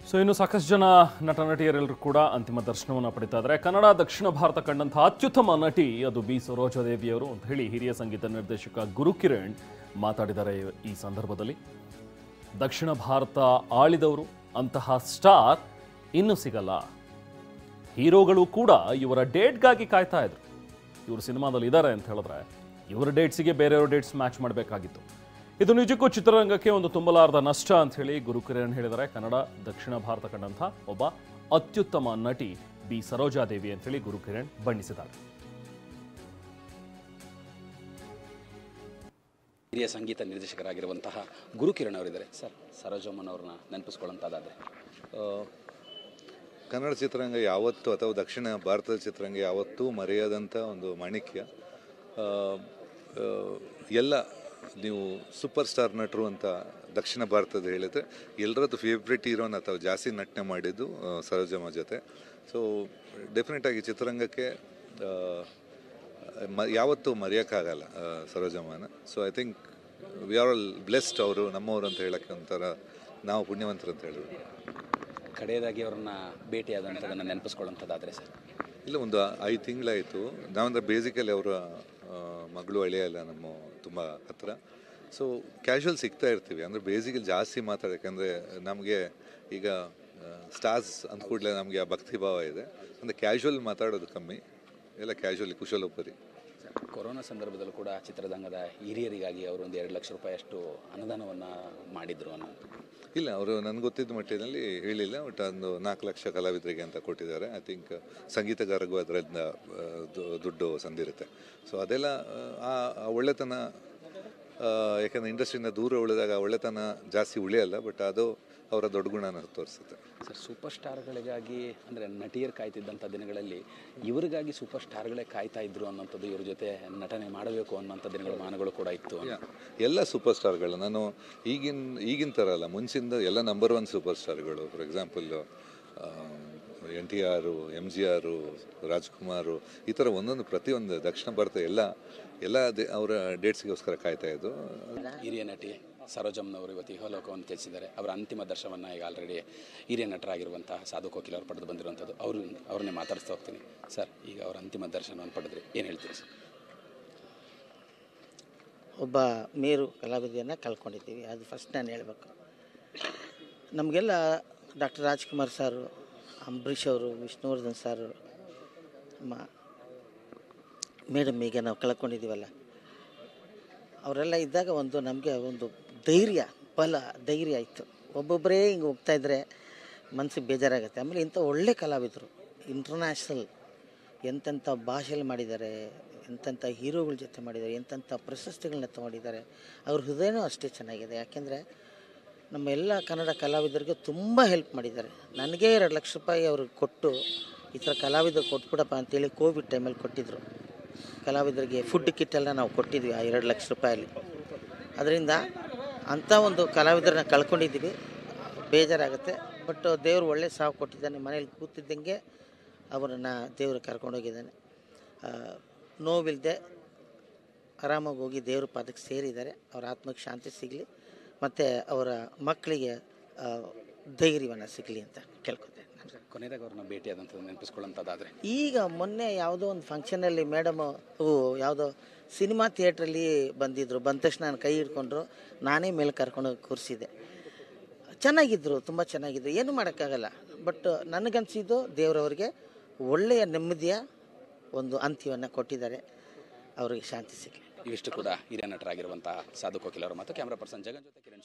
So ಇನ್ನು ಸಾಕಷ್ಟು ಜನ ನಟ ನಟಿಯರೆಲ್ಲರೂ ಕೂಡ ಅಂತಿಮ ದರ್ಶನವನ್ನು ಪಡಿತಾ ಇದ್ದಾರೆ. ಕನ್ನಡ ದಕ್ಷಿಣ ಭಾರತ ಕಂಡಂತಹ ಅತ್ಯುತ್ತಮ ನಟಿ ಅದು ಬಿ ಸರೋಜಾದೇವಿಯವರು ಅಂತ ಹೇಳಿ ಹಿರಿಯ ಸಂಗೀತ ನಿರ್ದೇಶಕ ಗುರುಕಿರಣ್ ಮಾತಾಡಿದ್ದಾರೆ. ಈ ಸಂದರ್ಭದಲ್ಲಿ ದಕ್ಷಿಣ ಭಾರತ ಆಳಿದವರು ಅಂತಹ ಸ್ಟಾರ್ ಇನ್ನೂ ಸಿಗಲ್ಲ. ಹೀರೋಗಳು ಕೂಡ ಇವರ ಡೇಟ್ಗಾಗಿ ಕಾಯ್ತಾ ಇದ್ರು. ಇವರು ಸಿನಿಮಾದಲ್ಲಿ ಇದ್ದಾರೆ ಅಂತ ಹೇಳಿದ್ರೆ ಇವರ ಡೇಟ್ಸಿಗೆ ಬೇರೆಯವ್ರ ಡೇಟ್ಸ್ ಮ್ಯಾಚ್ ಮಾಡಬೇಕಾಗಿತ್ತು. ಇದು ನಿಜಕ್ಕೂ ಚಿತ್ರರಂಗಕ್ಕೆ ಒಂದು ತುಂಬಲಾರದ ನಷ್ಟ ಅಂತ ಹೇಳಿ ಗುರುಕಿರಣ್ ಹೇಳಿದ್ದಾರೆ. ಕನ್ನಡ ದಕ್ಷಿಣ ಭಾರತ ಕಂಡಂಥ ಒಬ್ಬ ಅತ್ಯುತ್ತಮ ನಟಿ ಬಿ ಸರೋಜಾದೇವಿ ಅಂತ ಹೇಳಿ ಗುರುಕಿರಣ್ ಬಣ್ಣಿಸಿದ್ದಾರೆ. ಹಿರಿಯ ಸಂಗೀತ ನಿರ್ದೇಶಕರಾಗಿರುವಂತಹ ಗುರುಕಿರಣ್ ಅವರಿದ್ದಾರೆ. ಸರ್, ಸರೋಜಮ್ಮನ್ ಅವ್ರನ್ನ ನೆನಪಿಸ್ಕೊಳ್ಳೋಂಥದ್ದಾದರೆ ಕನ್ನಡ ಚಿತ್ರರಂಗ ಯಾವತ್ತೂ ಅಥವಾ ದಕ್ಷಿಣ ಭಾರತದ ಚಿತ್ರರಂಗ ಯಾವತ್ತೂ ಮರೆಯದಂಥ ಒಂದು ಮಾಣಿಕ್ಯ. ಎಲ್ಲ ನೀವು ಸೂಪರ್ ಸ್ಟಾರ್ ನಟರು ಅಂತ ದಕ್ಷಿಣ ಭಾರತದ ಹೇಳಿದ್ರೆ ಎಲ್ಲರದ್ದು ಫೇವ್ರೆಟ್ ಹೀರೋನ ಅಥವಾ ಜಾಸ್ತಿ ನಟನೆ ಮಾಡಿದ್ದು ಸರೋಜಮ್ಮ ಜೊತೆ. ಸೊ ಡೆಫಿನೆಟಾಗಿ ಚಿತ್ರರಂಗಕ್ಕೆ ಯಾವತ್ತೂ ಮರೆಯೋಕ್ಕಾಗಲ್ಲ ಸರೋಜಮ್ಮನ. So I think we are all blessed. ಅವರು ನಮ್ಮವರು ಅಂತ ಹೇಳೋಕ್ಕೆ ಒಂಥರ ನಾವು ಪುಣ್ಯವಂತರು ಅಂತ ಹೇಳಿದ್ರು. ಕಡೆಯದಾಗಿ ಅವ್ರನ್ನ ಭೇಟಿಯಾದಂಥದ್ದನ್ನು ನೆನಪಿಸ್ಕೊಳ್ಳೋಂಥದ್ದಾದರೆ ಸರ್, ಇಲ್ಲ, ಒಂದು 5 ತಿಂಗಳಾಯಿತು. ನಾವಂದ್ರೆ ಬೇಸಿಕಲಿ ಅವರ ಮಗಳು ಅಳಿಯಲ್ಲ ನಮ್ಮ ತುಂಬ ಹತ್ತಿರ. ಸೊ ಕ್ಯಾಶುವಲ್ ಸಿಗ್ತಾ ಇರ್ತೀವಿ. ಅಂದರೆ ಬೇಸಿಕಲಿ ಜಾಸ್ತಿ ಮಾತಾಡೋಕ್ಕಂದರೆ ನಮಗೆ ಈಗ ಸ್ಟಾರ್ಸ್ ಅಂದ ಕೂಡಲೇ ನಮಗೆ ಆ ಭಕ್ತಿ ಭಾವ ಇದೆ. ಅಂದರೆ ಕ್ಯಾಶುವಲ್ ಮಾತಾಡೋದು ಕಮ್ಮಿ, ಎಲ್ಲ ಕ್ಯಾಶುವಲಿ ಕುಶಲೋಪರಿ. ಕೊರೋನಾ ಸಂದರ್ಭದಲ್ಲೂ ಕೂಡ ಚಿತ್ರರಂಗದ ಹಿರಿಯರಿಗಾಗಿ ಅವರು ಒಂದು 2 ಲಕ್ಷ ರೂಪಾಯಿ ಅಷ್ಟು ಅನುದಾನವನ್ನು ಮಾಡಿದರು ಅನ್ನೋದು. ಇಲ್ಲ, ಅವರು ನನಗೆ ಗೊತ್ತಿದ್ದ ಮಟ್ಟಿನಲ್ಲಿ ಹೇಳಿಲ್ಲ. ಬಟ್ ಒಂದು 4 ಲಕ್ಷ ಕಲಾವಿದರಿಗೆ ಅಂತ ಕೊಟ್ಟಿದ್ದಾರೆ. ಐ ಥಿಂಕ್ ಸಂಗೀತಗಾರರಿಗೂ ಅದರಿಂದ ದುಡ್ಡು ಸಂದಿರುತ್ತೆ. ಸೊ ಅದೆಲ್ಲ ಆ ಒಳ್ಳೆತನ, ಯಾಕಂದರೆ ಇಂಡಸ್ಟ್ರಿಯಿಂದ ದೂರ ಉಳಿದಾಗ ಒಳ್ಳೆತನ ಜಾಸ್ತಿ ಉಳಿಯಲ್ಲ. ಬಟ್ ಅದು ಅವರ ದೊಡ್ಡ ಗುಣನ ತೋರಿಸುತ್ತೆ. ಸರ್, ಸೂಪರ್ ಸ್ಟಾರ್ಗಳಿಗಾಗಿ ಅಂದರೆ ನಟಿಯರು ಕಾಯ್ತಿದ್ದಂಥ ದಿನಗಳಲ್ಲಿ ಇವರಿಗಾಗಿ ಸೂಪರ್ ಸ್ಟಾರ್ಗಳೇ ಕಾಯ್ತಾ ಇದ್ರು ಅನ್ನೋಂಥದ್ದು, ಇವ್ರ ಜೊತೆ ನಟನೆ ಮಾಡಬೇಕು ಅನ್ನೋಂಥ ದಿನಗಳ ಮಾನಗಳು ಕೂಡ ಇತ್ತು. ಎಲ್ಲ ಸೂಪರ್ ಸ್ಟಾರ್ಗಳು ನಾನು ಈಗಿನ ಥರ ಅಲ್ಲ, ಮುಂಚಿಂದ ಎಲ್ಲ ನಂಬರ್ 1 ಸೂಪರ್ ಸ್ಟಾರ್ಗಳು. For example NTR, MGR, Rajkumar, ಈ ಥರ ಒಂದೊಂದು ಪ್ರತಿಯೊಂದು ದಕ್ಷಿಣ ಭಾರತ ಎಲ್ಲ ಅವರ ಡೇಟ್ಸ್ಗೋಸ್ಕರ ಕಾಯ್ತಾ ಇದ್ದು. ಹಿರಿಯ ನಟಿ ಸರೋಜಮ್ಮನವರು ಇವತ್ತು ಇಹಲೋಕವನ್ನು ತ್ಯಜಿಸಿದ್ದಾರೆ. ಅವರ ಅಂತಿಮ ದರ್ಶನವನ್ನು ಈಗ ಆಲ್ರೆಡಿ ಹಿರಿಯ ನಟರಾಗಿರುವಂತಹ ಸಾಧು ಕೋಕಿಲ್ ಅವರು ಪಡೆದು ಬಂದಿರುವಂಥದ್ದು. ಅವ್ರನ್ನೇ ಮಾತಾಡಿಸ್ತಾ ಹೋಗ್ತೀನಿ. ಸರ್, ಈಗ ಅವರ ಅಂತಿಮ ದರ್ಶನವನ್ನು ಪಡೆದ್ರಿ, ಏನು ಹೇಳ್ತೀರಿ ಸರ್? ಒಬ್ಬ ಮೇರು ಕಲಾವಿದೆಯನ್ನು ಕಳ್ಕೊಂಡಿದ್ದೀವಿ, ಅದು ಫಸ್ಟ್ ನಾನು ಹೇಳಬೇಕು. ನಮಗೆಲ್ಲ ಡಾಕ್ಟರ್ ರಾಜ್ಕುಮಾರ್ ಸಾರು, ಅಂಬರೀಷ್ ಅವರು, ವಿಷ್ಣುವರ್ಧನ್ ಸಾರು, ಮೇಡಮ್ ಈಗ ನಾವು ಕಳ್ಕೊಂಡಿದ್ದೀವಲ್ಲ, ಅವರೆಲ್ಲ ಇದ್ದಾಗ ನಮಗೆ ಒಂದು ಧೈರ್ಯ ಇತ್ತು. ಒಬ್ಬೊಬ್ಬರೇ ಹಿಂಗೆ ಹೋಗ್ತಾಯಿದ್ರೆ ಮನಸ್ಸಿಗೆ ಬೇಜಾರಾಗುತ್ತೆ. ಆಮೇಲೆ ಇಂಥ ಒಳ್ಳೆ ಕಲಾವಿದರು, ಇಂಟರ್ನ್ಯಾಷನಲ್ ಎಂತೆಂಥ ಭಾಷೆಯಲ್ಲಿ ಮಾಡಿದ್ದಾರೆ, ಎಂತೆಂಥ ಹೀರೋಗಳ ಜೊತೆ ಮಾಡಿದ್ದಾರೆ, ಎಂತೆಂಥ ಪ್ರಶಸ್ತಿಗಳನ್ನ ತೊಗೊಂಡಿದ್ದಾರೆ. ಅವ್ರ ಹೃದಯನೂ ಅಷ್ಟೇ ಚೆನ್ನಾಗಿದೆ. ಯಾಕೆಂದರೆ ನಮ್ಮ ಎಲ್ಲ ಕನ್ನಡ ಕಲಾವಿದರಿಗೆ ತುಂಬ ಹೆಲ್ಪ್ ಮಾಡಿದ್ದಾರೆ. ನನಗೇ 2 ಲಕ್ಷ ರೂಪಾಯಿ ಅವ್ರಿಗೆ ಕೊಟ್ಟು ಈ ಥರ ಕಲಾವಿದರು ಕೊಟ್ಬಿಡಪ್ಪ ಅಂತೇಳಿ ಕೋವಿಡ್ ಟೈಮಲ್ಲಿ ಕೊಟ್ಟಿದ್ದರು. ಕಲಾವಿದರಿಗೆ ಫುಡ್ ಕಿಟ್ ಎಲ್ಲ ನಾವು ಕೊಟ್ಟಿದ್ವಿ ಆ 2 ಲಕ್ಷ ರೂಪಾಯಲ್ಲಿ. ಅದರಿಂದ ಅಂಥ ಒಂದು ಕಲಾವಿದರನ್ನ ಕಳ್ಕೊಂಡಿದ್ದೀವಿ, ಬೇಜಾರಾಗುತ್ತೆ. ಬಟ್ ದೇವರು ಒಳ್ಳೆ ಸಾವು ಕೊಟ್ಟಿದ್ದಾನೆ. ಮನೇಲಿ ಕೂತಿದ್ದಂಗೆ ಅವರನ್ನು ದೇವರು ಕರ್ಕೊಂಡೋಗಿದ್ದಾನೆ. ನೋವಿಲ್ಲದೆ ಆರಾಮಾಗಿ ಹೋಗಿ ದೇವ್ರ ಪಾದಕ್ಕೆ ಸೇರಿದ್ದಾರೆ. ಅವರ ಆತ್ಮಕ್ಕೆ ಶಾಂತಿ ಸಿಗಲಿ, ಮತ್ತು ಅವರ ಮಕ್ಕಳಿಗೆ ಧೈರ್ಯವನ್ನು ಸಿಗಲಿ ಅಂತ ಕೇಳ್ಕೊತೇನೆ. ಕೊನೆಯದಾಗ ಅವ್ರನ್ನ ಭೇಟಿಯಾದಂಥದ್ದು ನೆನಪಿಸ್ಕೊಳ್ಳೋಂಥದ್ದಾದರೆ, ಈಗ ಮೊನ್ನೆ ಯಾವುದೋ ಒಂದು ಫಂಕ್ಷನಲ್ಲಿ ಮೇಡಮ್ ಯಾವುದೋ ಸಿನಿಮಾ ಥಿಯೇಟ್ರಲ್ಲಿ ಬಂದಿದ್ದರು. ಬಂದ ತಕ್ಷಣ ನಾನು ಕೈ ಹಿಡ್ಕೊಂಡ್ರು, ನಾನೇ ಮೇಲೆ ಕರ್ಕೊಂಡೋಗಿ ಕೂರಿಸಿದೆ. ಚೆನ್ನಾಗಿದ್ದರು, ತುಂಬ ಚೆನ್ನಾಗಿದ್ದರು, ಏನೂ ಮಾಡೋಕ್ಕಾಗಲ್ಲ. ಬಟ್ ನನಗನ್ಸಿದ್ದು ದೇವರವ್ರಿಗೆ ಒಳ್ಳೆಯ ನೆಮ್ಮದಿಯ ಒಂದು ಅಂತ್ಯವನ್ನು ಕೊಟ್ಟಿದ್ದಾರೆ. ಅವರಿಗೆ ಶಾಂತಿ ಸಿಗಲಿ. ಇವಿಷ್ಟು ಕೂಡ ಹಿರಿಯ ನಟರಾಗಿರುವಂತಹ ಸಾಧು ಕೋಕಿಲ್ ಅವರ ಮತ್ತು ಕ್ಯಾಮ್ರಾ ಪರ್ಸನ್ ಜಗನ್ ಜೊತೆ ಕಿರಣ್.